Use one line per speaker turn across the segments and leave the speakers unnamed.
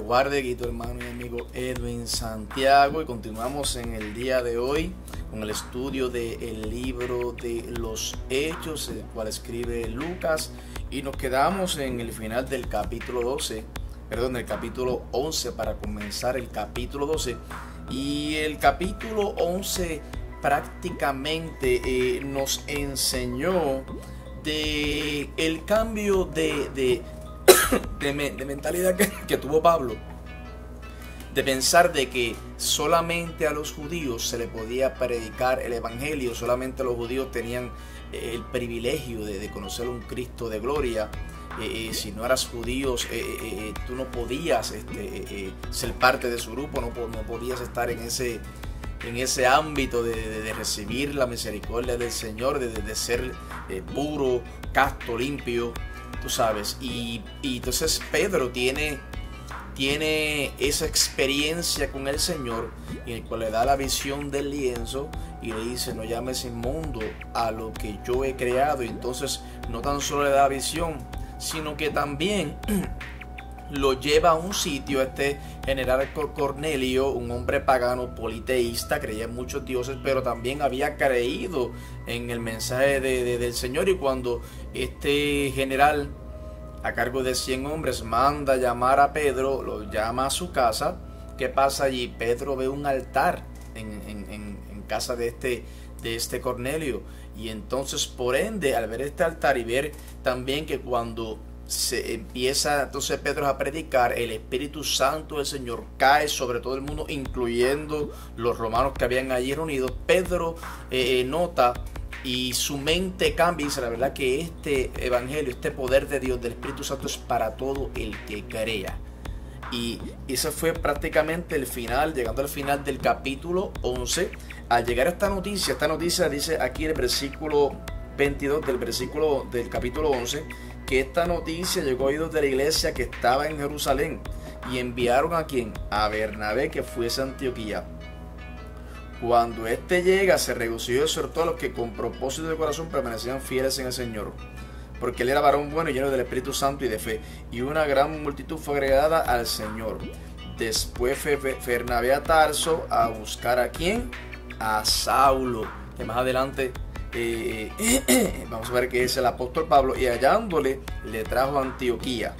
guarde, aquí tu hermano y amigo Edwin Santiago, y continuamos en el día de hoy con el estudio del libro de los Hechos, el cual escribe Lucas, y nos quedamos en el final del capítulo 12, perdón, el capítulo 11 para comenzar el capítulo 12, y el capítulo 11 prácticamente nos enseñó de el cambio de mentalidad que tuvo Pablo, de pensar de que solamente a los judíos se le podía predicar el evangelio, solamente los judíos tenían el privilegio de conocer un Cristo de gloria. Si no eras judío, tú no podías ser parte de su grupo, no podías estar en ese ámbito de recibir la misericordia del Señor, de ser puro, casto, limpio, tú sabes. Y entonces Pedro tiene esa experiencia con el Señor, en el cual le da la visión del lienzo y le dice: no llames inmundo a lo que yo he creado. Y entonces no tan solo le da visión, sino que también lo lleva a un sitio. Este general Cornelio, un hombre pagano politeísta, creía en muchos dioses, pero también había creído en el mensaje del Señor. Y cuando este general, a cargo de 100 hombres, manda llamar a Pedro, lo llama a su casa, ¿qué pasa allí? Pedro ve un altar en casa de este Cornelio. Y entonces, por ende, al ver este altar y ver también que cuando se empieza entonces Pedro a predicar, el Espíritu Santo del Señor cae sobre todo el mundo, incluyendo los romanos que habían allí reunidos, Pedro nota y su mente cambia y dice: la verdad que este evangelio, este poder de Dios, del Espíritu Santo, es para todo el que crea. Y ese fue prácticamente el final, llegando al final del capítulo 11. Al llegar a esta noticia dice aquí en el versículo 22 del capítulo 11, que esta noticia llegó a oídos de la iglesia que estaba en Jerusalén, y enviaron ¿a quién? A Bernabé, que fuese a Antioquía. Cuando éste llega, se regocijó y exhortó a los que con propósito de corazón permanecían fieles en el Señor, porque él era varón bueno y lleno del Espíritu Santo y de fe, y una gran multitud fue agregada al Señor. Después fue Bernabé a Tarso a buscar ¿a quién? A Saulo, que más adelante vamos a ver que es el apóstol Pablo, y hallándole le trajo a Antioquía.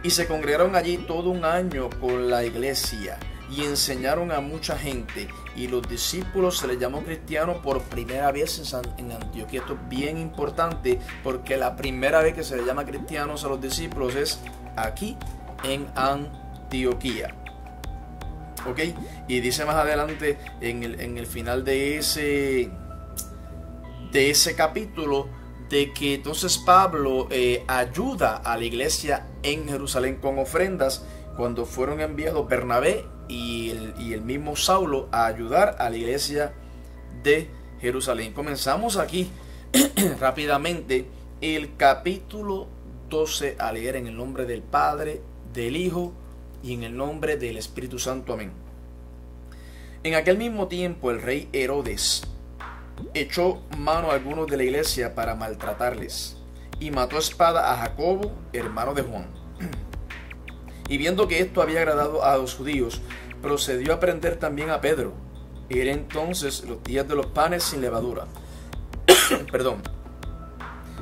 Y se congregaron allí todo un año con la iglesia y enseñaron a mucha gente, y los discípulos se les llamó cristianos por primera vez en Antioquía. Esto es bien importante, porque la primera vez que se les llama cristianos a los discípulos es aquí en Antioquía. ¿Ok? Y dice más adelante en el final de ese capítulo, de que entonces Pablo ayuda a la iglesia en Jerusalén con ofrendas, cuando fueron enviados Bernabé y el mismo Saulo a ayudar a la iglesia de Jerusalén. Comenzamos aquí rápidamente el capítulo 12 a leer en el nombre del Padre, del Hijo y en el nombre del Espíritu Santo. Amén. En aquel mismo tiempo el rey Herodes echó mano a algunos de la iglesia para maltratarles, y mató a espada a Jacobo, hermano de Juan. Y viendo que esto había agradado a los judíos, procedió a prender también a Pedro. Era entonces los días de los panes sin levadura. Perdón.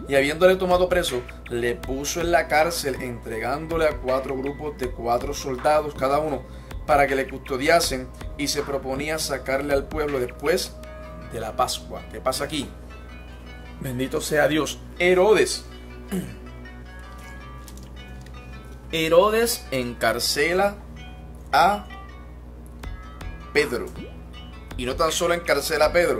Y habiéndole tomado preso, le puso en la cárcel, entregándole a 4 grupos de 4 soldados cada uno, para que le custodiasen, y se proponía sacarle al pueblo después de la Pascua. ¿Qué pasa aquí? Bendito sea Dios. Herodes encarcela a Pedro, y no tan solo encarcela a Pedro,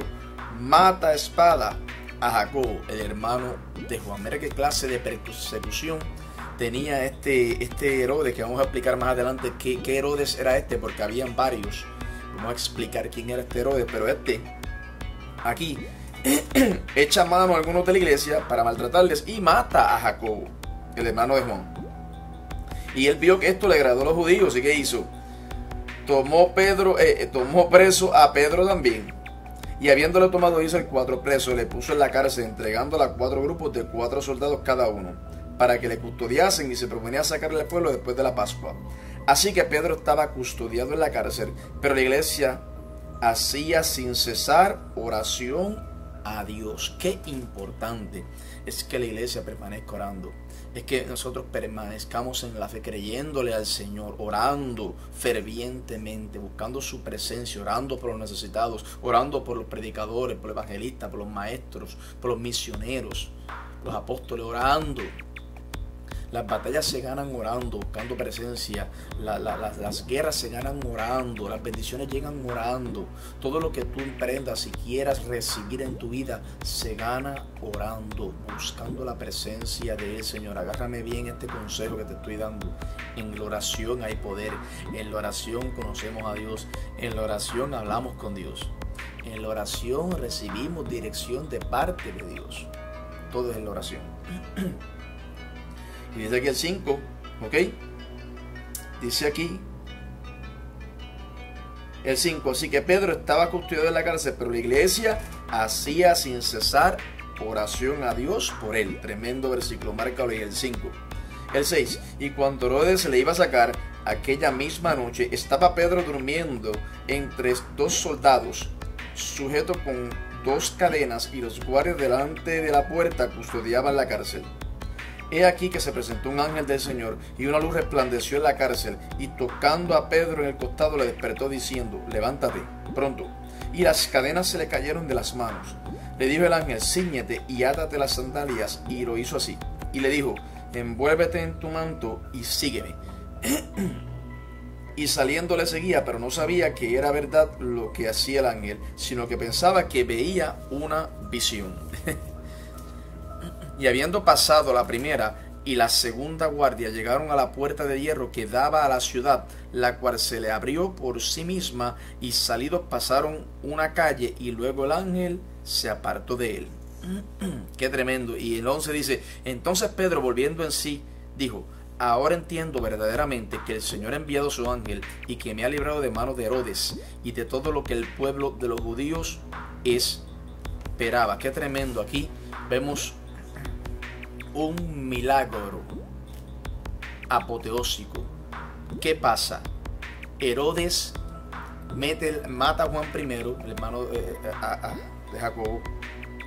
mata a espada a Jacobo, el hermano de Juan. Mira qué clase de persecución tenía este Herodes, que vamos a explicar más adelante qué Herodes era porque habían varios. Vamos a explicar quién era este Herodes, pero aquí echa mano a algunos de la iglesia para maltratarles y mata a Jacobo, el hermano de Juan. Y él vio que esto le agradó a los judíos, ¿y qué hizo? Tomó preso a Pedro también, y habiéndole tomado, hizo el 4 presos, le puso en la cárcel, entregándola a 4 grupos de 4 soldados cada uno, para que le custodiasen y se proponía sacarle al pueblo después de la Pascua. Así que Pedro estaba custodiado en la cárcel, pero la iglesia hacía sin cesar oración a Dios. Qué importante es que la iglesia permanezca orando. Es que nosotros permanezcamos en la fe, creyéndole al Señor, orando fervientemente, buscando su presencia, orando por los necesitados, orando por los predicadores, por los evangelistas, por los maestros, por los misioneros, los apóstoles, orando. Las batallas se ganan orando, buscando presencia. Las guerras se ganan orando. Las bendiciones llegan orando. Todo lo que tú emprendas y quieras recibir en tu vida se gana orando, buscando la presencia del Señor. Agárrame bien este consejo que te estoy dando. En la oración hay poder. En la oración conocemos a Dios. En la oración hablamos con Dios. En la oración recibimos dirección de parte de Dios. Todo es en la oración. Y dice aquí el 5, ¿ok? Dice aquí el 5, así que Pedro estaba custodiado en la cárcel, pero la iglesia hacía sin cesar oración a Dios por él. Tremendo versículo, márcalo ahí, el 5. El 6, y cuando Herodes se le iba a sacar, aquella misma noche estaba Pedro durmiendo entre dos soldados, sujeto con 2 cadenas, y los guardias delante de la puerta custodiaban la cárcel. He aquí que se presentó un ángel del Señor, y una luz resplandeció en la cárcel, y tocando a Pedro en el costado le despertó diciendo: levántate pronto. Y las cadenas se le cayeron de las manos. Le dijo el ángel: cíñete y átate las sandalias. Y lo hizo así. Y le dijo: envuélvete en tu manto y sígueme. Y saliendo le seguía, pero no sabía que era verdad lo que hacía el ángel, sino que pensaba que veía una visión. Y habiendo pasado la primera y la segunda guardia, llegaron a la puerta de hierro que daba a la ciudad, la cual se le abrió por sí misma, y salidos pasaron una calle, y luego el ángel se apartó de él. Qué tremendo. Y el 11 dice: entonces Pedro, volviendo en sí, dijo: ahora entiendo verdaderamente que el Señor ha enviado su ángel, y que me ha librado de manos de Herodes y de todo lo que el pueblo de los judíos esperaba. Qué tremendo. Aquí vemos un milagro apoteósico. ¿Qué pasa? Herodes mata a Juan I, el hermano de Jacobo.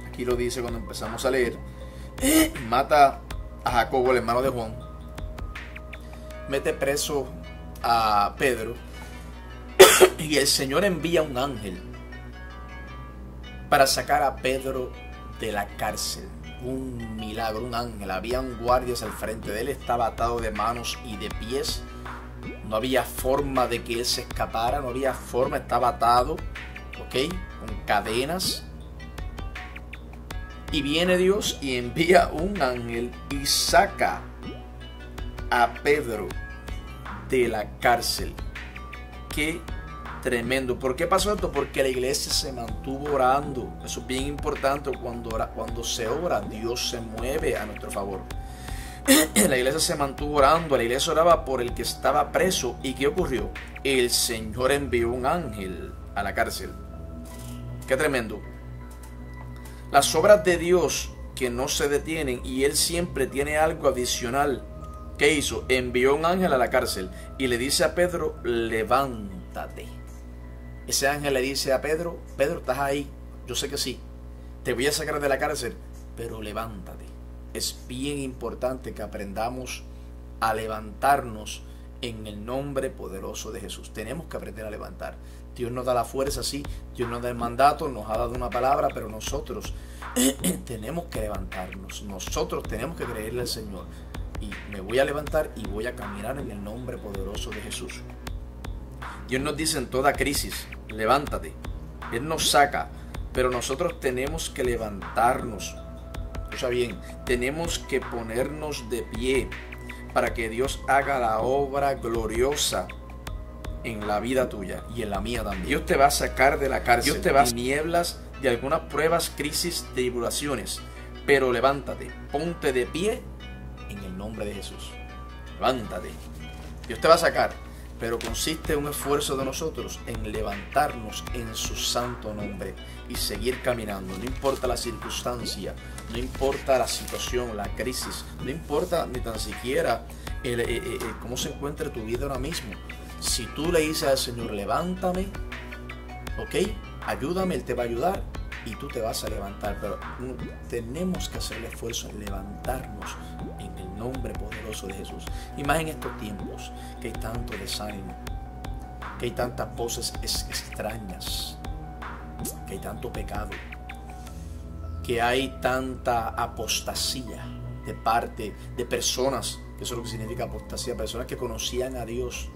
Aquí lo dice cuando empezamos a leer. Mata a Jacobo, el hermano de Juan. Mete preso a Pedro. Y el Señor envía un ángel para sacar a Pedro de la cárcel. Un milagro, un ángel. Habían guardias al frente de él, estaba atado de manos y de pies. No había forma de que él se escapara, no había forma, estaba atado, ¿ok? Con cadenas. Y viene Dios y envía un ángel y saca a Pedro de la cárcel. Qué tremendo. ¿Por qué pasó esto? Porque la iglesia se mantuvo orando. Eso es bien importante. Cuando se ora, Dios se mueve a nuestro favor. La iglesia se mantuvo orando. La iglesia oraba por el que estaba preso. ¿Y qué ocurrió? El Señor envió un ángel a la cárcel. Qué tremendo. Las obras de Dios que no se detienen, y Él siempre tiene algo adicional. ¿Qué hizo? Envió un ángel a la cárcel y le dice a Pedro: levántate. Ese ángel le dice a Pedro: Pedro, ¿estás ahí? Yo sé que sí. Te voy a sacar de la cárcel, pero levántate. Es bien importante que aprendamos a levantarnos en el nombre poderoso de Jesús. Tenemos que aprender a levantar. Dios nos da la fuerza, sí. Dios nos da el mandato, nos ha dado una palabra, pero nosotros tenemos que levantarnos. Nosotros tenemos que creerle al Señor. Y me voy a levantar y voy a caminar en el nombre poderoso de Jesús. Dios nos dice en toda crisis: levántate. Él nos saca, pero nosotros tenemos que levantarnos. Escucha bien, tenemos que ponernos de pie para que Dios haga la obra gloriosa en la vida tuya y en la mía también. Dios te va a sacar de la cárcel. Dios te va a tinieblas de algunas pruebas, crisis, tribulaciones. Pero levántate, ponte de pie en el nombre de Jesús. Levántate. Dios te va a sacar, pero consiste en un esfuerzo de nosotros en levantarnos en su santo nombre y seguir caminando. No importa la circunstancia, no importa la situación, la crisis, no importa ni tan siquiera cómo se encuentra tu vida ahora mismo. Si tú le dices al Señor, levántame, ok, ayúdame, Él te va a ayudar y tú te vas a levantar. Pero tenemos que hacer el esfuerzo en levantarnos en el nombre poderoso de Jesús. Y más en estos tiempos que hay tanto desánimo, que hay tantas voces extrañas, que hay tanto pecado, que hay tanta apostasía de parte de personas, que eso es lo que significa apostasía, personas que conocían a Dios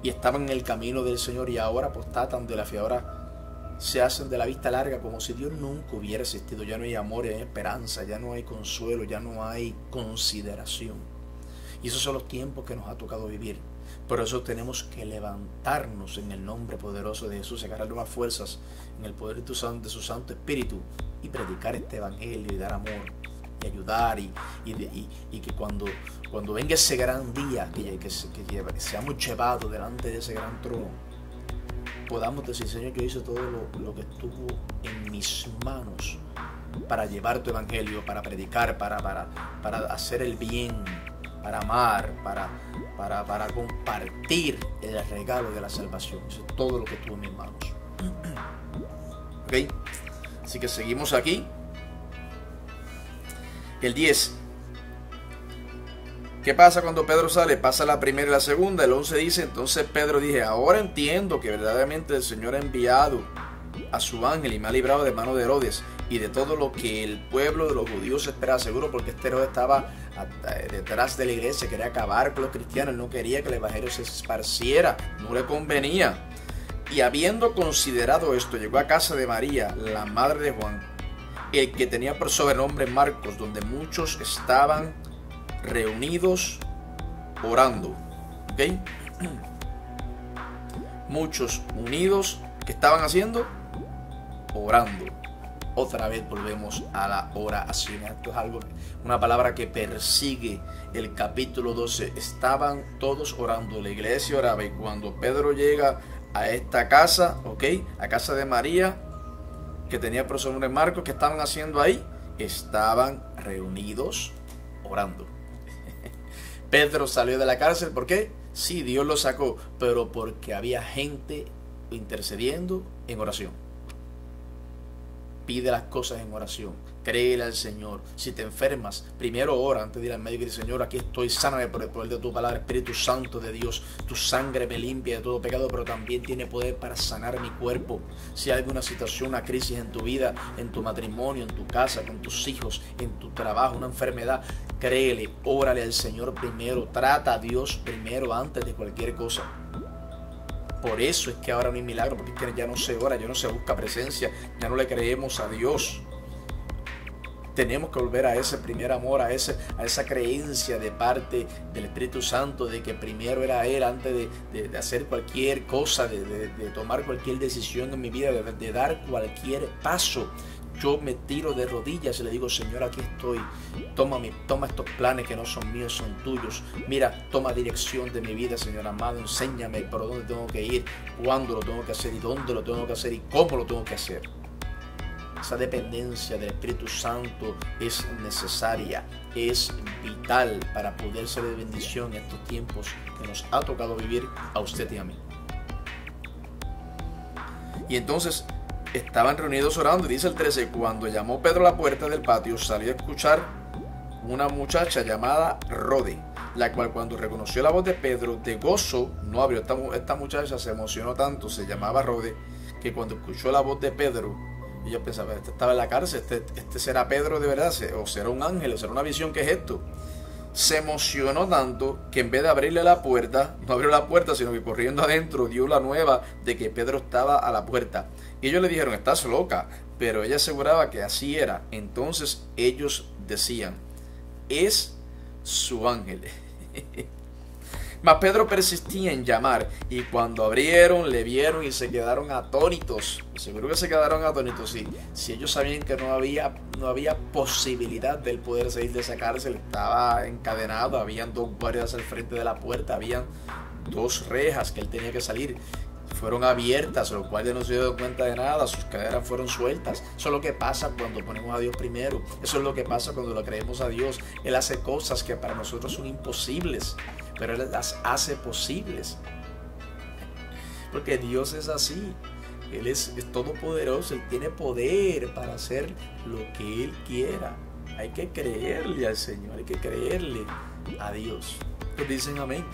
y estaban en el camino del Señor y ahora apostatan de la fe, ahora se hacen de la vista larga como si Dios nunca hubiera existido. Ya no hay amor, ya no hay esperanza, ya no hay consuelo, ya no hay consideración. Y esos son los tiempos que nos ha tocado vivir. Por eso tenemos que levantarnos en el nombre poderoso de Jesús, agarrar nuevas fuerzas en el poder de su Santo Espíritu y predicar este evangelio y dar amor y ayudar y que cuando venga ese gran día que seamos llevados delante de ese gran trono, podamos decir: Señor, yo hice todo lo que estuvo en mis manos para llevar tu evangelio, para predicar, para hacer el bien, para amar, para compartir el regalo de la salvación. Eso es todo lo que estuvo en mis manos. ¿Ok? Así que seguimos aquí. El 10. ¿Qué pasa cuando Pedro sale? Pasa la primera y la segunda. El 11 dice: entonces Pedro dije, ahora entiendo que verdaderamente el Señor ha enviado a su ángel y me ha librado de mano de Herodes y de todo lo que el pueblo de los judíos esperaba. Seguro, porque este Herodes estaba detrás de la iglesia, quería acabar con los cristianos, no quería que el evangelio se esparciera, no le convenía. Y habiendo considerado esto, llegó a casa de María, la madre de Juan, el que tenía por sobrenombre Marcos, donde muchos estaban reunidos orando. ¿Ok? Muchos unidos, ¿qué estaban haciendo? Orando. Otra vez volvemos a la oración. Esto es algo, una palabra que persigue el capítulo 12. Estaban todos orando, la iglesia oraba, y cuando Pedro llega a esta casa, ¿ok?, a casa de María, que tenía por sobrenombre Marcos, ¿qué estaban haciendo ahí? Estaban reunidos orando. Pedro salió de la cárcel, ¿por qué? Sí, Dios lo sacó, pero porque había gente intercediendo en oración. Pide las cosas en oración, créele al Señor. Si te enfermas, primero ora antes de ir al médico y dice: Señor, aquí estoy, sáname por el poder de tu palabra. Espíritu Santo de Dios, tu sangre me limpia de todo pecado, pero también tiene poder para sanar mi cuerpo. Si hay alguna situación, una crisis en tu vida, en tu matrimonio, en tu casa, con tus hijos, en tu trabajo, una enfermedad, créele, órale al Señor primero, trata a Dios primero antes de cualquier cosa. Por eso es que ahora no hay milagro, porque es que ya no se ora, ya no se busca presencia, ya no le creemos a Dios. Tenemos que volver a ese primer amor, a esa creencia de parte del Espíritu Santo, de que primero era Él antes de hacer cualquier cosa, de tomar cualquier decisión en mi vida, de dar cualquier paso. Yo me tiro de rodillas y le digo: Señor, aquí estoy, toma estos planes que no son míos, son tuyos. Mira, toma dirección de mi vida, Señor amado, enséñame por dónde tengo que ir, cuándo lo tengo que hacer y dónde lo tengo que hacer y cómo lo tengo que hacer. Esa dependencia del Espíritu Santo es necesaria, es vital para poder ser de bendición en estos tiempos que nos ha tocado vivir a usted y a mí. Y entonces estaban reunidos orando, y dice el 13: cuando llamó Pedro a la puerta del patio, salió a escuchar una muchacha llamada Rode, la cual, cuando reconoció la voz de Pedro, de gozo no abrió. Esta muchacha se emocionó tanto, se llamaba Rode, que cuando escuchó la voz de Pedro, ella pensaba: este estaba en la cárcel, este será Pedro de verdad, o será un ángel, o será una visión. ¿Qué es esto? Se emocionó tanto que en vez de abrirle la puerta, no abrió la puerta, sino que corriendo adentro dio la nueva de que Pedro estaba a la puerta. Y ellos le dijeron: estás loca. Pero ella aseguraba que así era. Entonces ellos decían: es su ángel. Mas Pedro persistía en llamar, y cuando abrieron, le vieron y se quedaron atónitos. Seguro que se quedaron atónitos. Si ellos sabían que no había posibilidad de él poder salir de esa cárcel, estaba encadenado, habían dos guardias al frente de la puerta, habían 2 rejas que él tenía que salir fueron abiertas, los guardias no se dieron cuenta de nada, sus caderas fueron sueltas. Eso es lo que pasa cuando ponemos a Dios primero. Eso es lo que pasa cuando lo creemos a Dios. Él hace cosas que para nosotros son imposibles, pero Él las hace posibles. Porque Dios es así. Él es todopoderoso. Él tiene poder para hacer lo que Él quiera. Hay que creerle al Señor, hay que creerle a Dios. Pues dicen amén.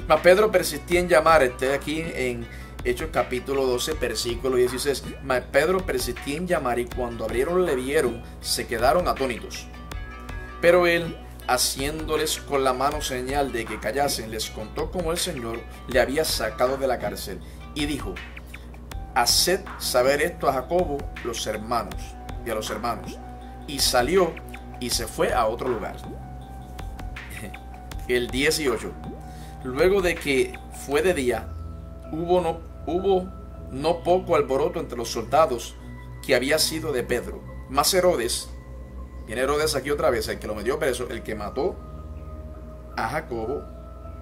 Mas Pedro persistía en llamar. Estoy aquí en Hechos capítulo 12, versículo 16. Mas Pedro persistía en llamar, y cuando abrieron le vieron, se quedaron atónitos. Pero él, haciéndoles con la mano señal de que callasen, les contó cómo el Señor le había sacado de la cárcel, y dijo: haced saber esto a Jacobo y a los hermanos. Y salió y se fue a otro lugar. El 18. Luego de que fue de día, hubo no poco alboroto entre los soldados que había sido de Pedro. Mas Herodes, viene Herodes aquí otra vez, el que lo metió preso, el que mató a Jacobo,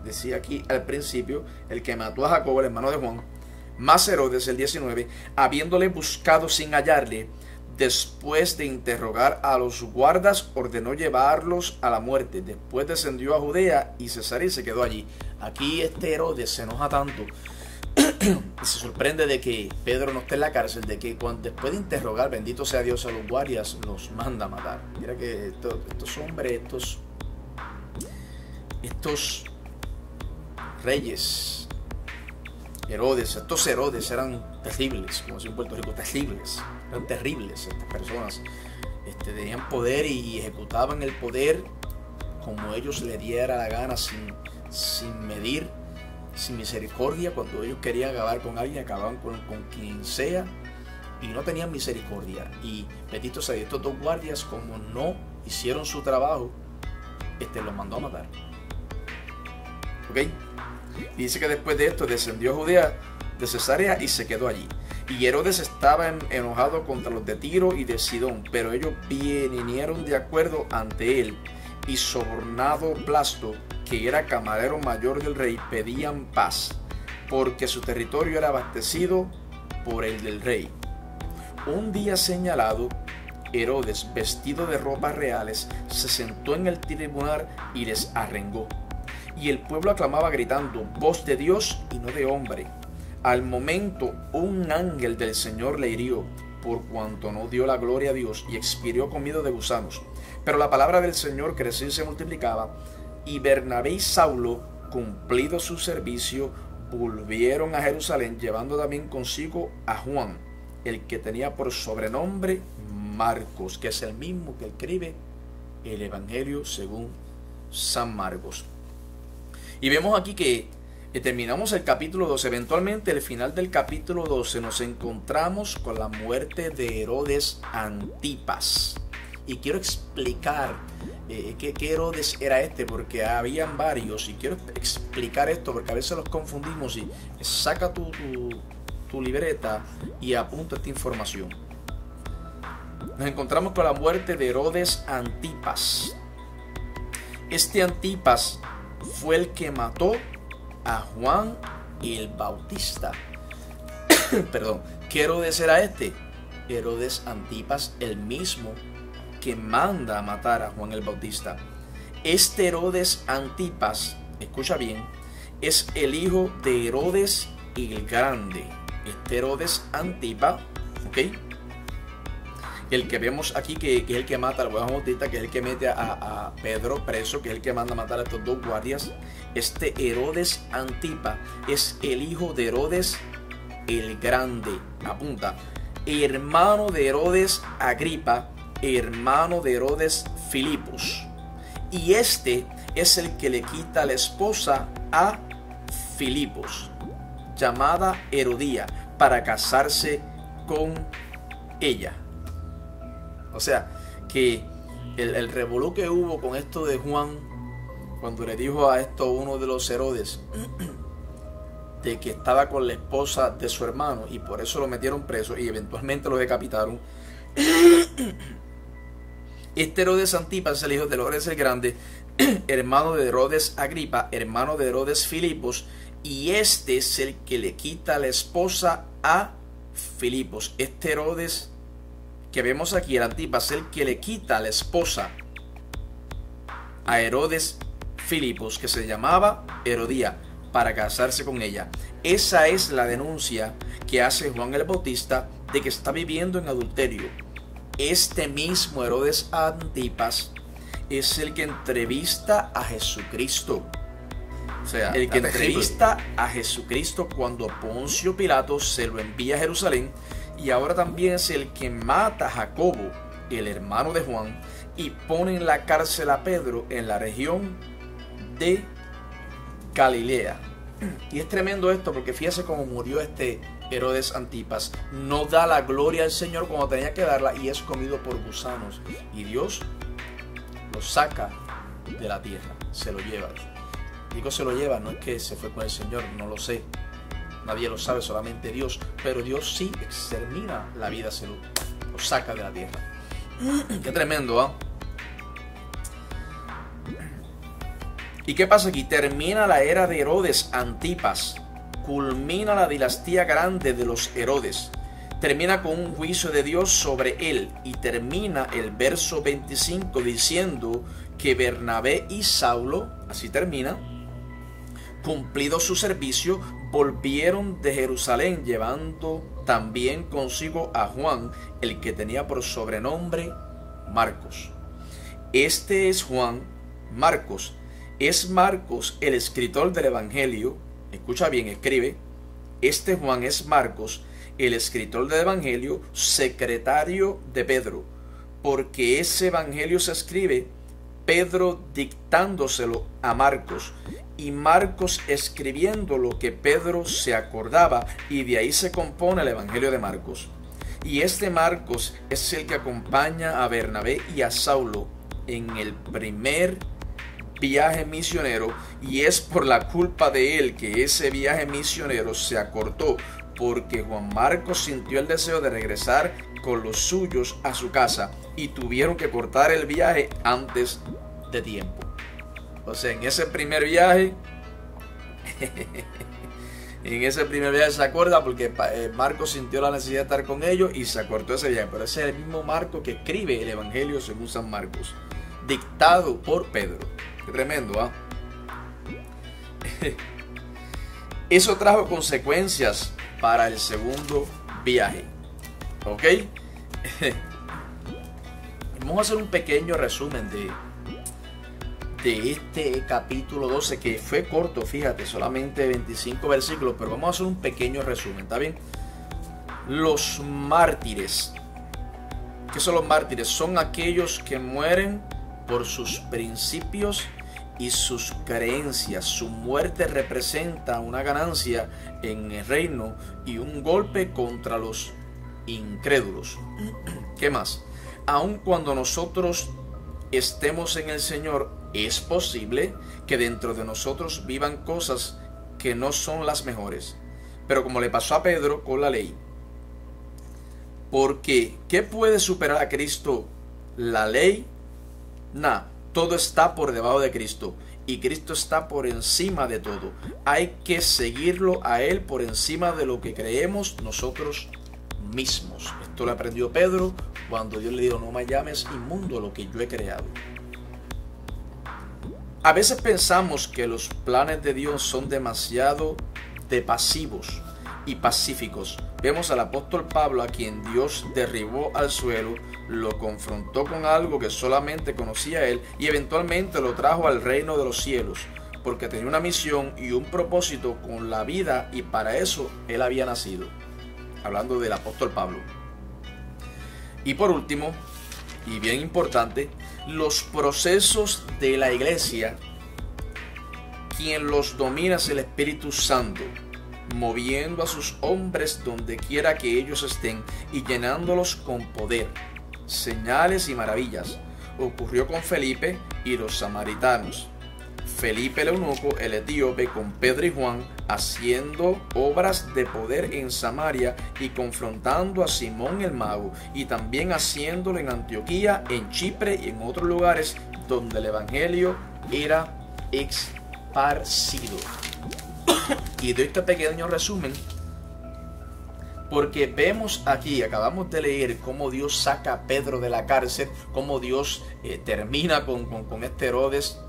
decía aquí al principio, el que mató a Jacobo, el hermano de Juan. Mas Herodes, el 19, habiéndole buscado sin hallarle, después de interrogar a los guardas, ordenó llevarlos a la muerte. Después descendió a Judea y Cesarea y se quedó allí. Aquí Herodes se enoja tanto y se sorprende de que Pedro no esté en la cárcel, de que después de interrogar, bendito sea Dios, a los guardias, los manda a matar. Mira que estos hombres, estos reyes, estos Herodes eran terribles, como decía en Puerto Rico, terribles. Eran terribles estas personas. Tenían poder y ejecutaban el poder como ellos les diera la gana, sin medir, sin misericordia. Cuando ellos querían acabar con alguien, acababan con quien sea, y no tenían misericordia. Y bendito sea Dios, estos 2 guardias, como no hicieron su trabajo, los mandó a matar. ¿Ok? Y dice que después de esto descendió a Judea de Cesarea y se quedó allí. Y Herodes estaba enojado contra los de Tiro y de Sidón, pero ellos vinieron de acuerdo ante él, y sobornado Blasto, que era camarero mayor del rey, pedían paz, porque su territorio era abastecido por el del rey. Un día señalado, Herodes, vestido de ropas reales, se sentó en el tribunal y les arrengó. Y el pueblo aclamaba gritando: voz de Dios y no de hombre. Al momento un ángel del Señor le hirió, por cuanto no dio la gloria a Dios, y expiró comido de gusanos. Pero la palabra del Señor crecía y se multiplicaba, y Bernabé y Saulo, cumplido su servicio, volvieron a Jerusalén, llevando también consigo a Juan, el que tenía por sobrenombre Marcos, que es el mismo que escribe el Evangelio según San Marcos. Y vemos aquí que terminamos el capítulo 12. Eventualmente, al final del capítulo 12, nos encontramos con la muerte de Herodes Antipas. Y quiero explicar qué Herodes era porque habían varios. Y quiero explicar esto porque a veces los confundimos. Y saca tu libreta y apunta esta información. Nos encontramos con la muerte de Herodes Antipas. Este Antipas fue el que mató a Juan el Bautista. Perdón, ¿qué Herodes era este? Herodes Antipas, el mismo que manda a matar a Juan el Bautista. Este Herodes Antipas, escucha bien, es el hijo de Herodes el Grande. Este Herodes Antipas, ¿ok? El que vemos aquí que es el que mata a Juan Bautista, que es el que mete a Pedro preso, que es el que manda a matar a estos 2 guardias. Este Herodes Antipas es el hijo de Herodes el Grande. Apunta: hermano de Herodes Agripa, hermano de Herodes Filipos. Y este es el que le quita la esposa a Filipos, llamada Herodía, para casarse con ella. O sea, que el revolú que hubo con esto de Juan, cuando le dijo a esto uno de los Herodes, de que estaba con la esposa de su hermano, y por eso lo metieron preso y eventualmente lo decapitaron. Este Herodes Antipas, el hijo de Herodes el Grande, hermano de Herodes Agripa, hermano de Herodes Filipos, y este es el que le quita la esposa a Filipos. Este Herodes que vemos aquí, el Antipas, es el que le quita la esposa a Herodes Filipos, que se llamaba Herodía, para casarse con ella. Esa es la denuncia que hace Juan el Bautista de que está viviendo en adulterio. Este mismo Herodes Antipas es el que entrevista a Jesucristo. O sea, el que entrevista a Jesucristo cuando Poncio Pilato se lo envía a Jerusalén, y ahora también es el que mata a Jacobo, el hermano de Juan, y pone en la cárcel a Pedro en la región de Galilea. Y es tremendo esto, porque fíjese cómo murió este Herodes Antipas. No da la gloria al Señor como tenía que darla, y es comido por gusanos. Y Dios lo saca de la tierra, se lo lleva. Digo se lo lleva, no es que se fue con el Señor, no lo sé. Nadie lo sabe, solamente Dios. Pero Dios sí extermina la vida, se lo saca de la tierra. Qué tremendo, ¿ah? ¿Y qué pasa aquí? Termina la era de Herodes Antipas. Culmina la dinastía grande de los Herodes. Termina con un juicio de Dios sobre él. Y termina el verso 25 diciendo que Bernabé y Saulo, así termina, cumplido su servicio, volvieron de Jerusalén llevando también consigo a Juan, el que tenía por sobrenombre Marcos. Este es Juan, Marcos. Es Marcos el escritor del Evangelio. Escucha bien, escribe. Este Juan es Marcos, el escritor del Evangelio, secretario de Pedro, porque ese Evangelio se escribe Pedro dictándoselo a Marcos, y Marcos escribiendo lo que Pedro se acordaba, y de ahí se compone el Evangelio de Marcos. Y este Marcos es el que acompaña a Bernabé y a Saulo en el primer viaje misionero, y es por la culpa de él que ese viaje misionero se acortó, porque Juan Marcos sintió el deseo de regresar con los suyos a su casa y tuvieron que cortar el viaje antes de tiempo. O sea, en ese primer viaje se acorda porque Marcos sintió la necesidad de estar con ellos y se acortó ese viaje. Pero ese es el mismo Marcos que escribe el Evangelio según San Marcos, dictado por Pedro. Qué tremendo, ¿ah? Eso trajo consecuencias para el segundo viaje. ¿Ok? Vamos a hacer un pequeño resumen de este capítulo 12, que fue corto, fíjate, solamente 25 versículos, pero vamos a hacer un pequeño resumen, ¿está bien? Los mártires. ¿Qué son los mártires? Son aquellos que mueren por sus principios y sus creencias. Su muerte representa una ganancia en el reino y un golpe contra los incrédulos. ¿Qué más? Aun cuando nosotros estemos en el Señor, es posible que dentro de nosotros vivan cosas que no son las mejores. Pero como le pasó a Pedro con la ley. Porque, ¿qué puede superar a Cristo? ¿La ley? Nada, todo está por debajo de Cristo. Y Cristo está por encima de todo. Hay que seguirlo a Él por encima de lo que creemos nosotros mismos. Esto lo aprendió Pedro cuando Dios le dijo: no me llames inmundo lo que yo he creado. A veces pensamos que los planes de Dios son demasiado pasivos y pacíficos. Vemos al apóstol Pablo, a quien Dios derribó al suelo, lo confrontó con algo que solamente conocía él y eventualmente lo trajo al reino de los cielos, porque tenía una misión y un propósito con la vida, y para eso él había nacido. Hablando del apóstol Pablo. Y por último, y bien importante, los procesos de la iglesia, quien los domina es el Espíritu Santo, moviendo a sus hombres donde quiera que ellos estén y llenándolos con poder, señales y maravillas. Ocurrió con Felipe y los samaritanos. Felipe el eunuco, el etíope, con Pedro y Juan, haciendo obras de poder en Samaria y confrontando a Simón el mago, y también haciéndolo en Antioquía, en Chipre y en otros lugares donde el evangelio era esparcido. Y doy este pequeño resumen porque vemos aquí, acabamos de leer cómo Dios saca a Pedro de la cárcel, cómo Dios termina con este Herodes,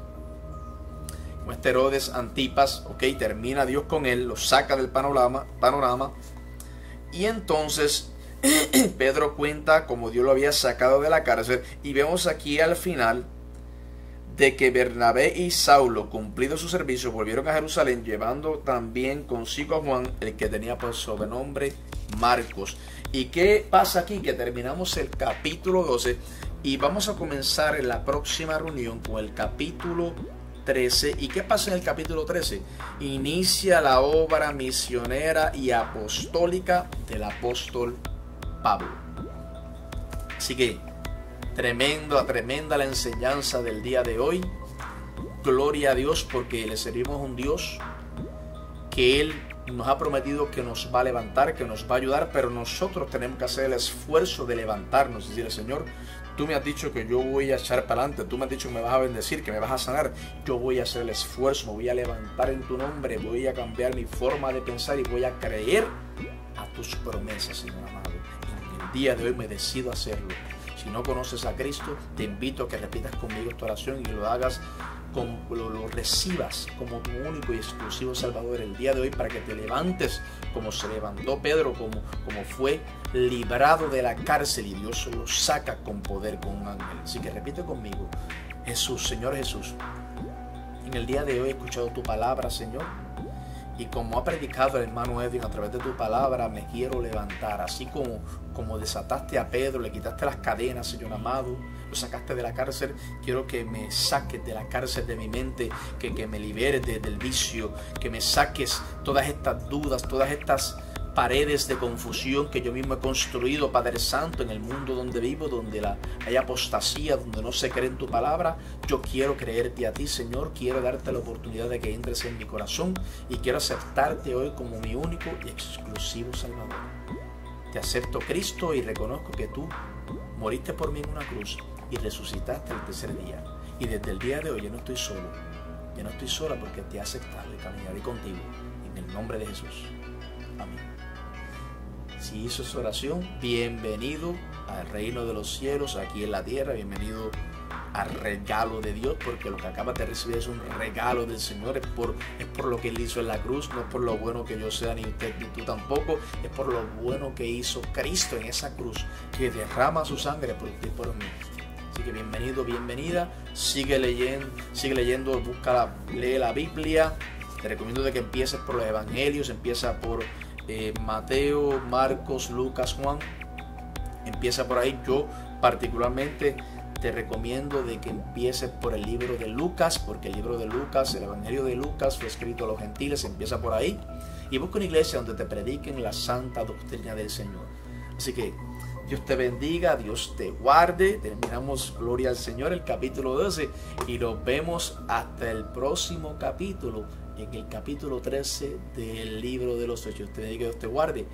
Antipas, termina Dios con él, lo saca del panorama, y entonces Pedro cuenta cómo Dios lo había sacado de la cárcel, y vemos aquí al final de que Bernabé y Saulo, cumplido su servicio, volvieron a Jerusalén, llevando también consigo a Juan, el que tenía por sobrenombre Marcos. ¿Y qué pasa aquí? Que terminamos el capítulo 12 y vamos a comenzar en la próxima reunión con el capítulo 13. ¿Y qué pasa en el capítulo 13? Inicia la obra misionera y apostólica del apóstol Pablo. Así que tremenda la enseñanza del día de hoy. Gloria a Dios, porque le servimos a un Dios que Él nos ha prometido que nos va a levantar, que nos va a ayudar, pero nosotros tenemos que hacer el esfuerzo de levantarnos y decirle: Señor, tú me has dicho que yo voy a echar para adelante, tú me has dicho que me vas a bendecir, que me vas a sanar. Yo voy a hacer el esfuerzo, me voy a levantar en tu nombre, voy a cambiar mi forma de pensar y voy a creer a tus promesas, Señor amado. En el día de hoy me decido hacerlo. Si no conoces a Cristo, te invito a que repitas conmigo esta oración y lo hagas, lo recibas como tu único y exclusivo Salvador el día de hoy, para que te levantes como se levantó Pedro, como fue librado de la cárcel y Dios lo saca con poder, con un ángel. Así que repite conmigo: Jesús, Señor Jesús, en el día de hoy he escuchado tu palabra, Señor, y como ha predicado el hermano Edwin a través de tu palabra, me quiero levantar. Así como desataste a Pedro, le quitaste las cadenas, Señor amado, lo sacaste de la cárcel, quiero que me saques de la cárcel de mi mente, que me liberes del vicio, que me saques todas estas dudas, todas estas paredes de confusión que yo mismo he construido, Padre Santo, en el mundo donde vivo, donde hay apostasía, donde no se cree en tu palabra. Yo quiero creerte a ti, Señor, quiero darte la oportunidad de que entres en mi corazón y quiero aceptarte hoy como mi único y exclusivo Salvador. Te acepto, Cristo, y reconozco que tú moriste por mí en una cruz y resucitaste el tercer día. Y desde el día de hoy yo no estoy solo, yo no estoy sola, porque te he aceptado y caminaré contigo en el nombre de Jesús. Amén. Si hizo esa oración, bienvenido al reino de los cielos aquí en la tierra, bienvenido al regalo de Dios, porque lo que acabas de recibir es un regalo del Señor, es por lo que Él hizo en la cruz, no es por lo bueno que yo sea, ni usted ni tú tampoco, es por lo bueno que hizo Cristo en esa cruz, que derrama su sangre por ti y por mí. Así que bienvenido, bienvenida, sigue leyendo, lee la Biblia. Te recomiendo de que empieces por los evangelios, empieza por Mateo, Marcos, Lucas, Juan, empieza por ahí. Yo particularmente te recomiendo de que empieces por el libro de Lucas, porque el libro de Lucas, el evangelio de Lucas, fue escrito a los gentiles, empieza por ahí, y busca una iglesia donde te prediquen la santa doctrina del Señor. Así que Dios te bendiga, Dios te guarde. Terminamos, gloria al Señor, el capítulo 12, y nos vemos hasta el próximo capítulo, en el capítulo 13 del libro de los Hechos. Te bendiga, Dios te guarde.